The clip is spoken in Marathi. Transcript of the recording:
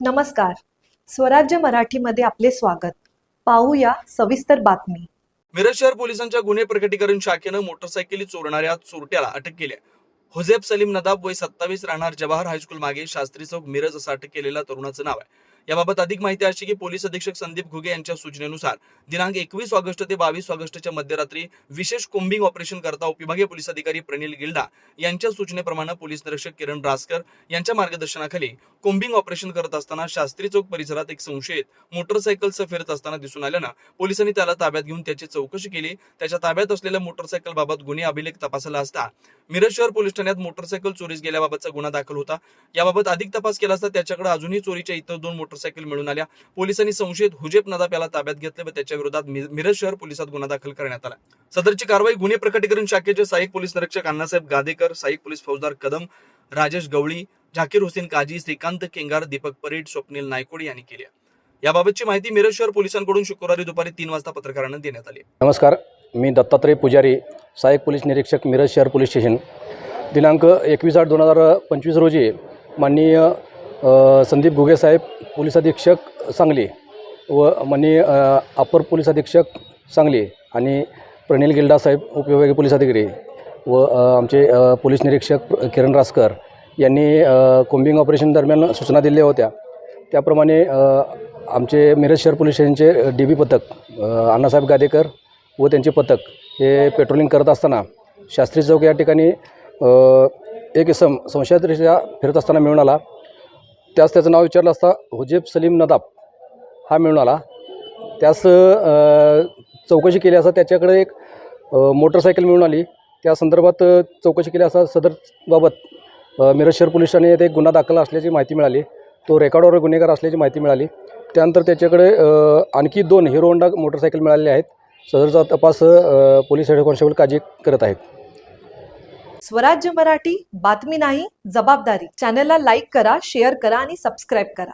नमस्कार. स्वराज्य मराठीमध्ये आपले स्वागत. पाहूया सविस्तर बातमी. मिरज शहर पोलिसांच्या गुन्हे प्रकटीकरण शाखेनं मोटरसायकली चोरणाऱ्या चोरट्याला अटक केली आहे. हुजेब सलीम नदाब वय 27 राहणार जवाहर हायस्कूल मागे शास्त्री चौक मिरज असं अटक केलेल्या तरुणाचं नाव आहे. याबाबत अधिक माहिती अशी की पोलीस अधीक्षक संदीप घुगे यांच्या सूचनेनुसार दिनांक 21 ऑगस्ट ते 22 ऑगस्टच्या मध्यरात्री विशेष कोम्बिंग ऑपरेशन करता उपविभागीय पोलीस अधिकारी प्रणिल गिल्डा यांच्या सूचनेप्रमाणे पोलीस निरीक्षक किरण रासकर यांच्या मार्गदर्शनाखाली कोम्बिंग ऑपरेशन करत असताना शास्त्री चौक परिसरात एक संशयित मोटरसायकलसह फिरत असताना दिसून आल्यानं पोलिसांनी त्याला ताब्यात घेऊन त्याची चौकशी केली. त्याच्या ताब्यात असलेल्या मोटरसायकल बाबत गुन्हे अभिलेख तपासला असता मिरज शहर पोलीस ठाण्यात मोटरसायकल चोरीस गेल्याबाबतचा गुन्हा दाखल होता. याबाबत अधिक तपास केला असता त्याच्याकडे अजूनही चोरीच्या इतर 2 मोटरसायकल मिळून आल्या. पोलिसांनी संशयित हुजेब नदाब याला ताब्यात घेतले व त्याच्या विरोधात मिरज शहर पोलिसात गुन्हा दाखल करण्यात आला. सदरची कारवाई गुन्हे प्रकटीकरण शाखेचे सहाय्यक पोलीस निरीक्षक अण्णासाहेब गादेकर, सहाय्यक पोलीस फौजदार कदम, राजेश गवळी, झाकीर हुसेन काजी, श्रीकांत केंगार, दीपक परेड, स्वप्नील नायकोड यांनी केली. याबाबतची माहिती मिरज शहर पोलिसांकडून शुक्रवारी दुपारी 3 वाजता पत्रकारांना देण्यात आली. नमस्कार, मी दत्तात्रय पुजारी, सहाय्यक पोलीस निरीक्षक मिरज शहर पोलीस स्टेशन. दिनांक 21/8/2025 रोजी माननीय संदीप घुगे साहेब पोलीस अधीक्षक सांगली व माननीय अपर पोलीस अधीक्षक सांगली आणि प्रणिल गिल्डा साहेब उपविभागीय पोलीस अधिकारी व आमचे पोलीस निरीक्षक किरण रासकर यांनी कोम्बिंग ऑपरेशन दरम्यान सूचना दिल्या होत्या. त्याप्रमाणे आमचे मिरज शहर पोलीस स्टेशनचे DB पथक अण्णासाहेब गादेकर व त्यांचे पथक हे पेट्रोलिंग करत असताना शास्त्री चौक या ठिकाणी एक इसम संशयितरित्या फिरत असताना मिळून आला. त्याचं नाव विचारलं असता हुजेब सलीम नदाब हा मिळून आला. त्यास चौकशी केली असता त्याच्याकडे एक मोटरसायकल मिळून आली. त्या संदर्भात चौकशी केली असता सदरबाबत मिरज शहर पोलीस ठाण्यात एक गुन्हा दाखल असल्याची माहिती मिळाली. तो रेकॉर्डवर गुन्हेगार असल्याची माहिती मिळाली. त्यानंतर त्याच्याकडे आणखी 2 हिरो होंडा मोटरसायकल मिळालेले आहेत. सदरचा तपास पोलीस हेड कॉन्स्टेबल काजी करत आहेत. स्वराज्य मराठी बातमी नाही जबाबदारी. चॅनलला लाईक करा, शेअर करा आणि सबस्क्राईब करा.